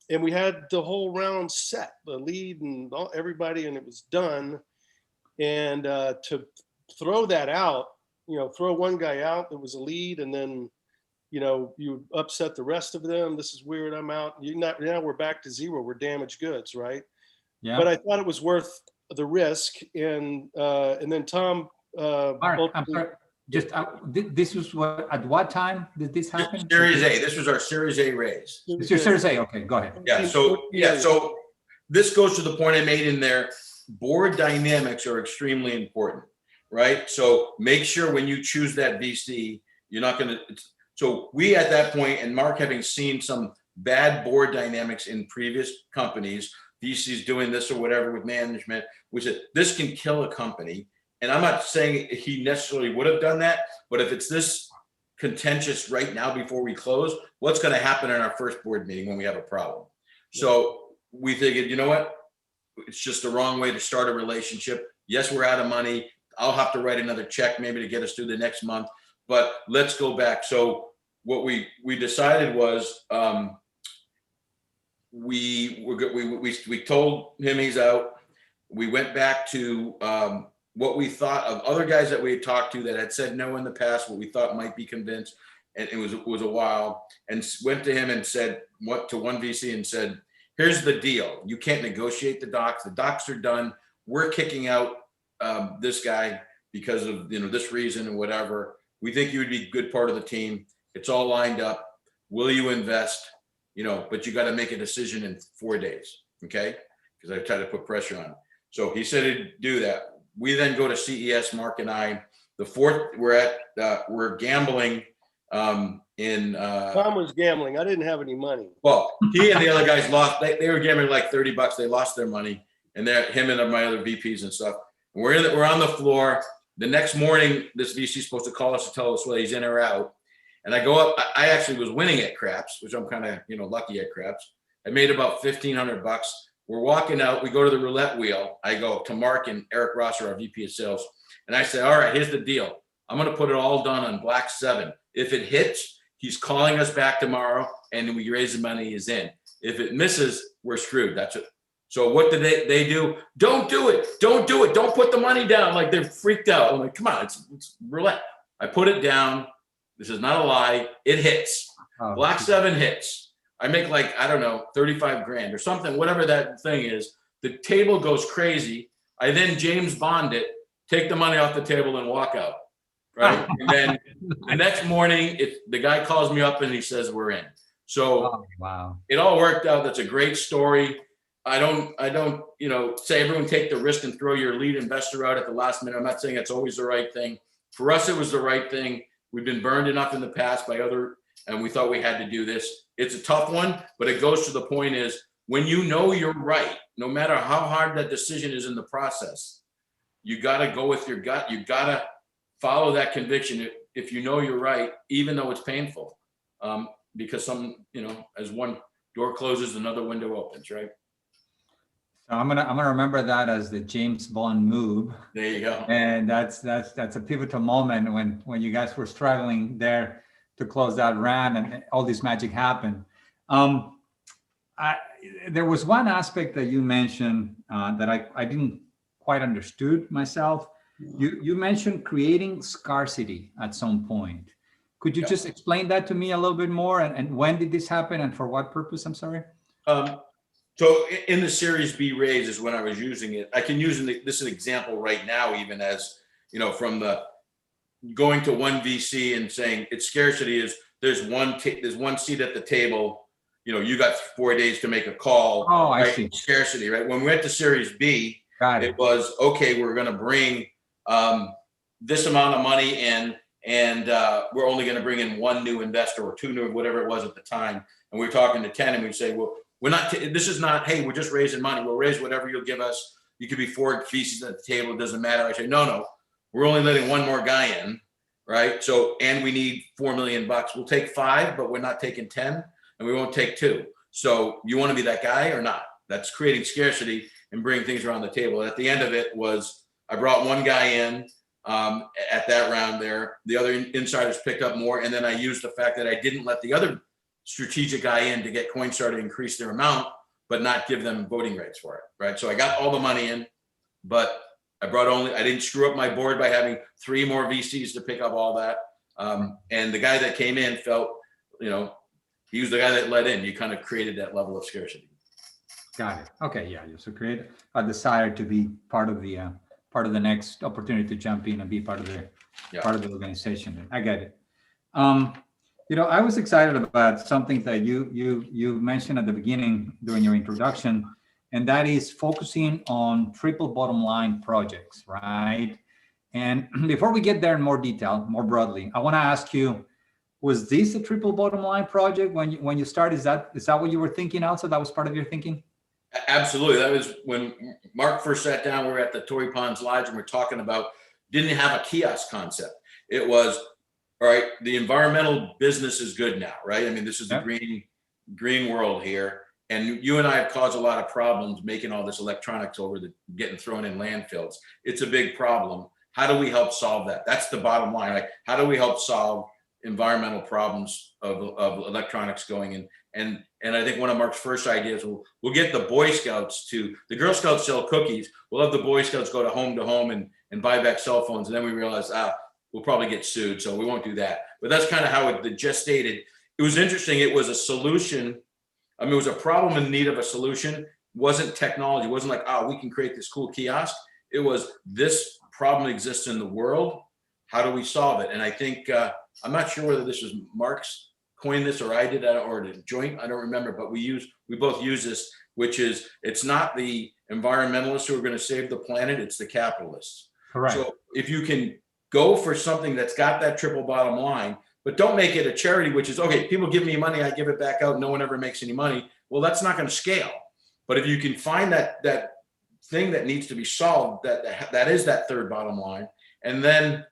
And we had the whole round set, the lead and everybody, and it was done. And to throw that out, throw one guy out that was a lead, and then, you upset the rest of them. This is weird. I'm out. Now we're back to zero. We're damaged goods, right? Yeah. But I thought it was worth the risk, and then Tom. Mark, I'm sorry. Just this was at what time did this happen? Series A. This was our Series A raise. It's your Series A. Okay, go ahead. Yeah. So this goes to the point I made in there. Board dynamics are extremely important, right? So make sure when you choose that VC, you're not going to. So we at that point, and Mark having seen some bad board dynamics in previous companies, VCs doing this or whatever with management, we said this can kill a company. And I'm not saying he necessarily would have done that, but if it's this contentious right now before we close, what's going to happen in our first board meeting when we have a problem? So we figured, you know what? It's just the wrong way to start a relationship. Yes, we're out of money. I'll have to write another check maybe to get us through the next month, but let's go back. So what we decided was we told him he's out. We went back to what we thought of other guys that we had talked to that had said no in the past, what we thought might be convinced, and it was a while, and went to him and said, to one VC and said, here's the deal. You can't negotiate the docs. The docs are done. We're kicking out this guy because of this reason and whatever. We think you would be a good part of the team. It's all lined up. Will you invest? But you got to make a decision in 4 days, okay? Because I tried to put pressure on him. So he said he'd do that. We then go to CES, Mark and I. The fourth, we're gambling Tom was gambling. I didn't have any money. Well, he and the other guys lost. They were gambling like $30. They lost their money, and him and my other VPs and stuff. We're on the floor. The next morning, this VC is supposed to call us to tell us whether he's in or out. And I go up, I actually was winning at craps, which I'm kind of, lucky at craps. I made about $1,500. We're walking out, we go to the roulette wheel. I go to Mark and Eric Rosser, our VP of sales. And I say, all right, here's the deal. I'm going to put it all done on black 7. If it hits, he's calling us back tomorrow and we raise the money, he's in. If it misses, we're screwed. That's it. So what did they do? Don't do it. Don't do it. Don't put the money down. Like, they're freaked out. I'm like, come on, it's roulette. I put it down. This is not a lie. It hits. Oh, Black 7 hits. I make like, I don't know, 35 grand or something, whatever that thing is. The table goes crazy. I then James Bond it, take the money off the table and walk out. Right. And then the next morning, the guy calls me up and he says, we're in. So wow. It all worked out. That's a great story. I don't, say everyone take the risk and throw your lead investor out at the last minute. I'm not saying it's always the right thing. For us, it was the right thing. We've been burned enough in the past by and we thought we had to do this. It's a tough one, but it goes to the point is when you know you're right, no matter how hard that decision is in the process, you got to go with your gut. You got to follow that conviction if you know you're right, even though it's painful. Because as one door closes, another window opens, right? So I'm gonna remember that as the James Bond move. There you go. And that's a pivotal moment when you guys were struggling there to close that round and all this magic happened. There was one aspect that you mentioned that I didn't quite understood myself. You mentioned creating scarcity at some point. Could you just explain that to me a little bit more? And when did this happen and for what purpose? I'm sorry. So in the Series B raise is when I was using it. I can use this as an example right now, even as, from the going to one VC and saying it's scarcity is there's one seat at the table. You got 4 days to make a call. Oh, I right? see. Scarcity, right? When we went to Series B, it was, okay, we're going to bring this amount of money in, and we're only going to bring in one new investor or 2 new, whatever it was at the time. And we're talking to 10 and we say, well, we're not, this is not, hey, we're just raising money. We'll raise whatever you'll give us. You could be 4 feces at the table. It doesn't matter. I say, no, we're only letting one more guy in, right? So, and we need $4 million. We'll take 5, but we're not taking 10 and we won't take 2. So you want to be that guy or not? That's creating scarcity and bringing things around the table. And at the end of it was, I brought one guy in at that round there. The other insiders picked up more. And then I used the fact that I didn't let the other strategic guy in to get Coinstar to increase their amount, but not give them voting rights for it, right? So I got all the money in, but I didn't screw up my board by having 3 more VCs to pick up all that. And the guy that came in felt, he was the guy that let in. You kind of created that level of scarcity. Got it. Okay, yeah. So create a desire to be part of the next opportunity to jump in and be part of the organization. I get it. I was excited about something that you mentioned at the beginning during your introduction, and that is focusing on triple bottom line projects, right? And before we get there in more detail, more broadly, I want to ask you, was this a triple bottom line project when you started? Is that what you were thinking also? That was part of your thinking? Absolutely. That was when Mark first sat down. We were at the Torrey Ponds Lodge and we're talking about, didn't have a kiosk concept. It was, all right, the environmental business is good now, right? I mean, this is the green world here. And you and I have caused a lot of problems making all this electronics getting thrown in landfills. It's a big problem. How do we help solve that? That's the bottom line. Like, how do we help solve environmental problems of electronics going in? And I think one of Mark's first ideas, we'll get the Boy Scouts the Girl Scouts sell cookies. We'll have the Boy Scouts go to home and buy back cell phones. And then we realized, we'll probably get sued, so we won't do that. But that's kind of how it gestated. It was interesting. It was a solution. I mean, it was a problem in need of a solution. It wasn't technology. It wasn't like, we can create this cool kiosk. It was, this problem exists in the world. How do we solve it? And I think, I'm not sure whether this was Mark's coined this or I did that or the joint, I don't remember, but we both use this, which is, it's not the environmentalists who are going to save the planet, it's the capitalists. Correct. So if you can go for something that's got that triple bottom line, but don't make it a charity, which is, okay, people give me money, I give it back out, no one ever makes any money. Well, that's not going to scale. But if you can find that thing that needs to be solved, that is that third bottom line, and then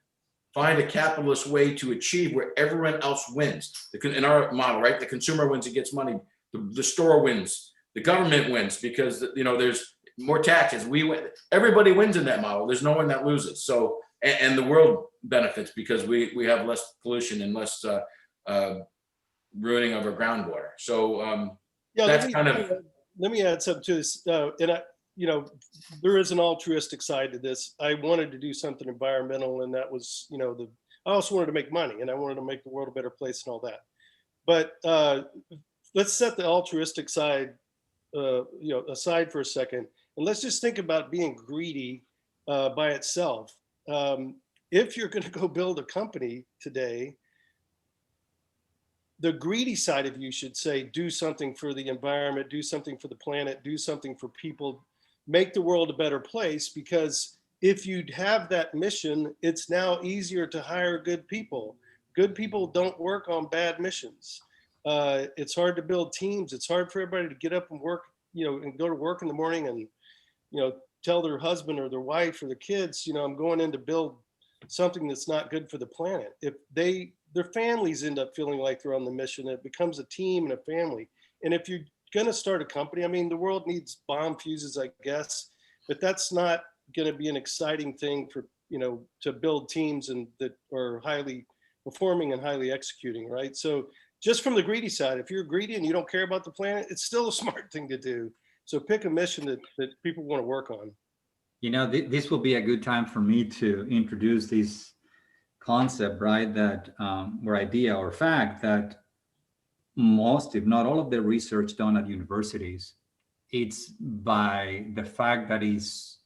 find a capitalist way to achieve where everyone else wins. In our model, right? The consumer wins and gets money. The store wins. The government wins because, you know, there's more taxes. We win. Everybody wins in that model. There's no one that loses. So, and the world benefits because we have less pollution and less ruining of our groundwater. So Yeah, that's kind of. let me add something to this. You know, there is an altruistic side to this. I wanted to do something environmental, and that was, you know, I also wanted to make money, and I wanted to make the world a better place and all that. But let's set the altruistic side, you know, aside for a second, and let's just think about being greedy by itself. If you're going to go build a company today, the greedy side of you should say, do something for the environment, do something for the planet, do something for people, make the world a better place. Because if you have that mission, it's now easier to hire good people. Good people don't work on bad missions. It's hard to build teams. It's hard for everybody to get up and work, you know, and go to work in the morning and, you know, tell their husband or their wife or their kids, you know, I'm going in to build something that's not good for the planet. If their families end up feeling like they're on the mission, it becomes a team and a family. And if you're going to start a company, I mean, the world needs bomb fuses, I guess, but that's not going to be an exciting thing for, you know, to build teams and that are highly performing and highly executing, right? So just from the greedy side, if you're greedy and you don't care about the planet, it's still a smart thing to do. So pick a mission that people want to work on. You know, this will be a good time for me to introduce this concept, right? That or idea or fact that most, if not all, of the research done at universities, it's by the fact that it's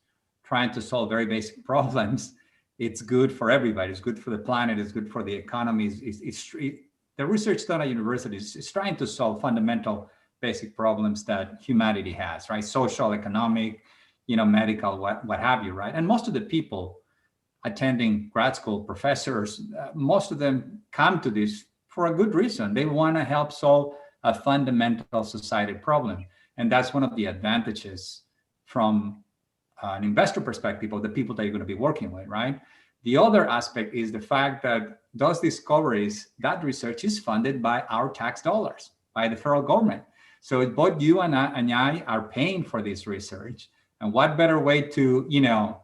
trying to solve very basic problems. It's good for everybody. It's good for the planet. It's good for the economy. The research done at universities is trying to solve fundamental basic problems that humanity has, right? Social, economic, you know, medical, what have you, right? And most of the people attending grad school, professors, most of them come to this for a good reason. They want to help solve a fundamental society problem. And that's one of the advantages from an investor perspective of the people that you're going to be working with, right? The other aspect is the fact that those discoveries, that research is funded by our tax dollars, by the federal government. So both you and I are paying for this research. And what better way to, you know,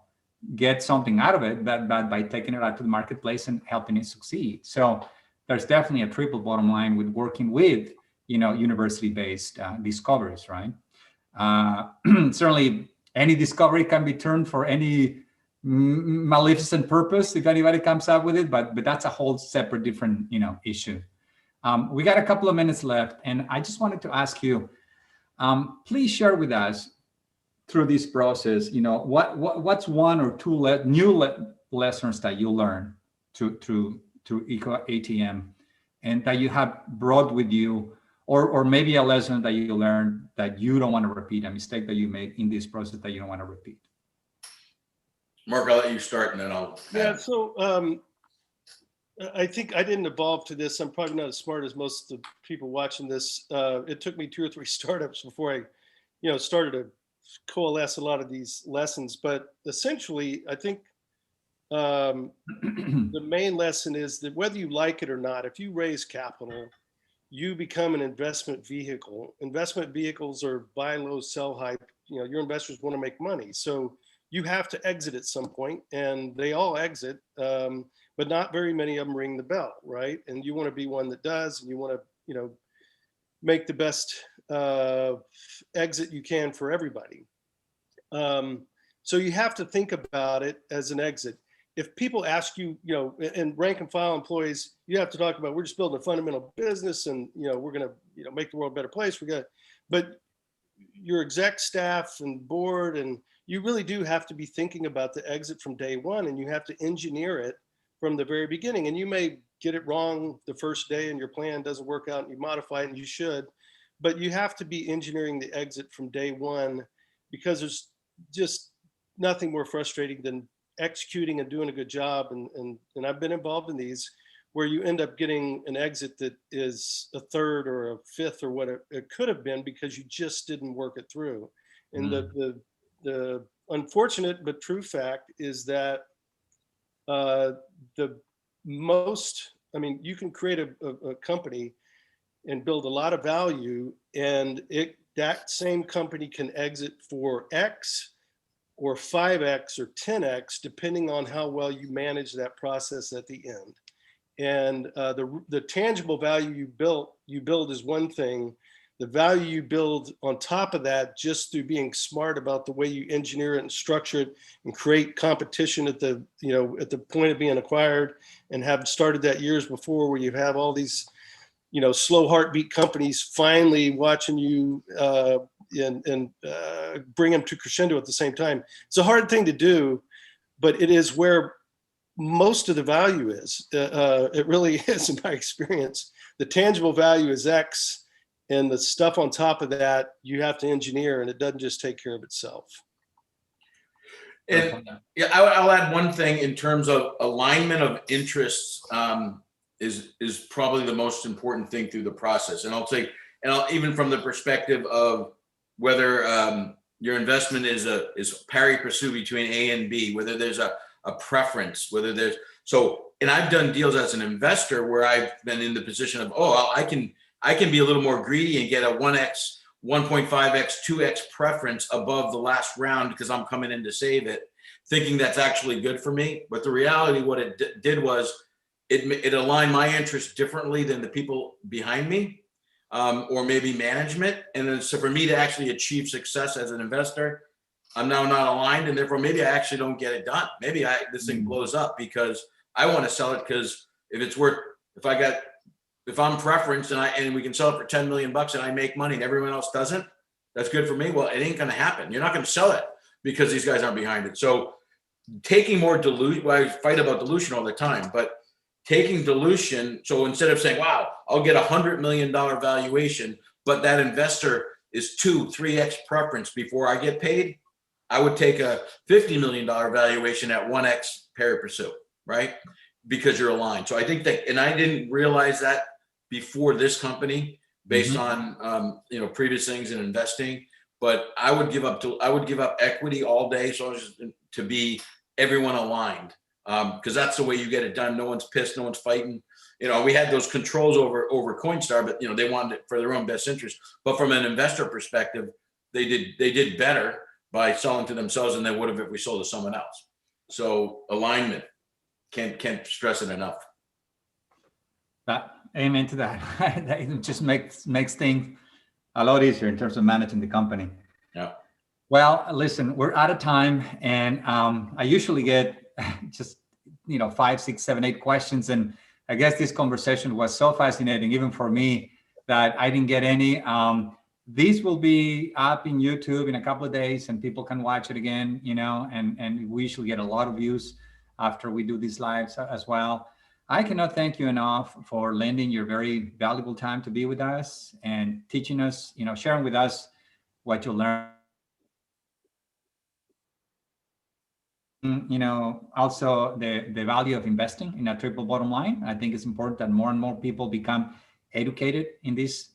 get something out of it but by taking it out to the marketplace and helping it succeed. So there's definitely a triple bottom line with working with, you know, university-based discoveries, right? Certainly any discovery can be turned for any maleficent purpose if anybody comes up with it, but that's a whole separate different, you know, issue. We got a couple of minutes left, and I just wanted to ask you, please share with us through this process, you know, what's one or two new lessons that you learned through ecoATM and that you have brought with you, or maybe a lesson that you learned that you don't want to repeat, a mistake that you made in this process that you don't want to repeat? Mark, I'll let you start and then I'll. Yeah, so I think I didn't evolve to this. I'm probably not as smart as most of the people watching this. It took me 2 or 3 startups before I, you know, started to coalesce a lot of these lessons. But essentially, I think the main lesson is that whether you like it or not, if you raise capital, you become an investment vehicle. Investment vehicles are buy low, sell high. You know, your investors want to make money. So you have to exit at some point, and they all exit, but not very many of them ring the bell, right? And you want to be one that does, and you want to, you know, make the best exit you can for everybody. So you have to think about it as an exit. If people ask you, you know, and rank and file employees, you have to talk about, we're just building a fundamental business and, you know, we're going to, you know, make the world a better place. But your exec staff and board, and you really do have to be thinking about the exit from day one, and you have to engineer it from the very beginning. And you may get it wrong the first day and your plan doesn't work out and you modify it, and you should, but you have to be engineering the exit from day one, because there's just nothing more frustrating than executing and doing a good job. And I've been involved in these where you end up getting an exit that is a third or a fifth or what it could have been, because you just didn't work it through. And the unfortunate but true fact is that the you can create a company and build a lot of value, and that same company can exit for X or 5X or 10X, depending on how well you manage that process at the end. And the tangible value you build is one thing. The value you build on top of that, just through being smart about the way you engineer it and structure it and create competition at the point of being acquired, and have started that years before, where you have all these, slow heartbeat companies finally watching you and bring them to crescendo at the same time. It's a hard thing to do, but it is where most of the value is. It really is, in my experience. The tangible value is X, and the stuff on top of that you have to engineer, and it doesn't just take care of itself. And yeah, I'll add one thing in terms of alignment of interests. Is probably the most important thing through the process. And I'll even from the perspective of whether your investment is pari passu between A and B, whether there's a preference, whether there's and I've done deals as an investor where I've been in the position of, I can be a little more greedy and get a 1x, 1.5x, 2x preference above the last round because I'm coming in to save it, thinking that's actually good for me. But the reality, what it did was it aligned my interests differently than the people behind me, or maybe management. And then, so for me to actually achieve success as an investor, I'm now not aligned, and therefore maybe I actually don't get it done. Maybe this thing blows up because I want to sell it, because if I'm preference and we can sell it for $10 million and I make money and everyone else doesn't, that's good for me. Well, it ain't going to happen. You're not going to sell it because these guys aren't behind it. So taking more dilution, I fight about dilution all the time, but taking dilution. So instead of saying, wow, I'll get $100 million valuation, but that investor is 2-3x preference before I get paid, I would take a $50 million valuation at 1x pari passu, right? Because you're aligned. So I think that, and I didn't realize that before this company based on, previous things in investing, but I would give up equity all day. So to be everyone aligned. Because that's the way you get it done. No one's pissed, no one's fighting. We had those controls over Coinstar, but they wanted it for their own best interest. But from an investor perspective, they did better by selling to themselves than they would have if we sold to someone else. So alignment, can't stress it enough. Amen to that. That just makes things a lot easier in terms of managing the company. Yeah. Well, listen, we're out of time, and I usually get just 5, 6, 7, 8 questions, and I guess this conversation was so fascinating, even for me, that I didn't get any. These will be up in YouTube in a couple of days, and people can watch it again. And we usually get a lot of views after we do these lives as well. I cannot thank you enough for lending your very valuable time to be with us and teaching us, sharing with us what you learned. Also the value of investing in a triple bottom line. I think it's important that more and more people become educated in this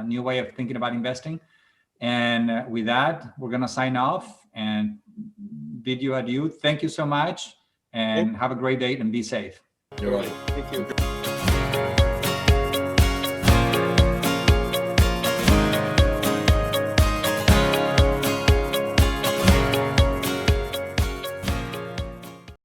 new way of thinking about investing. And with that, we're going to sign off and bid you adieu. Thank you so much, and have a great day and be safe. You're right. Thank you.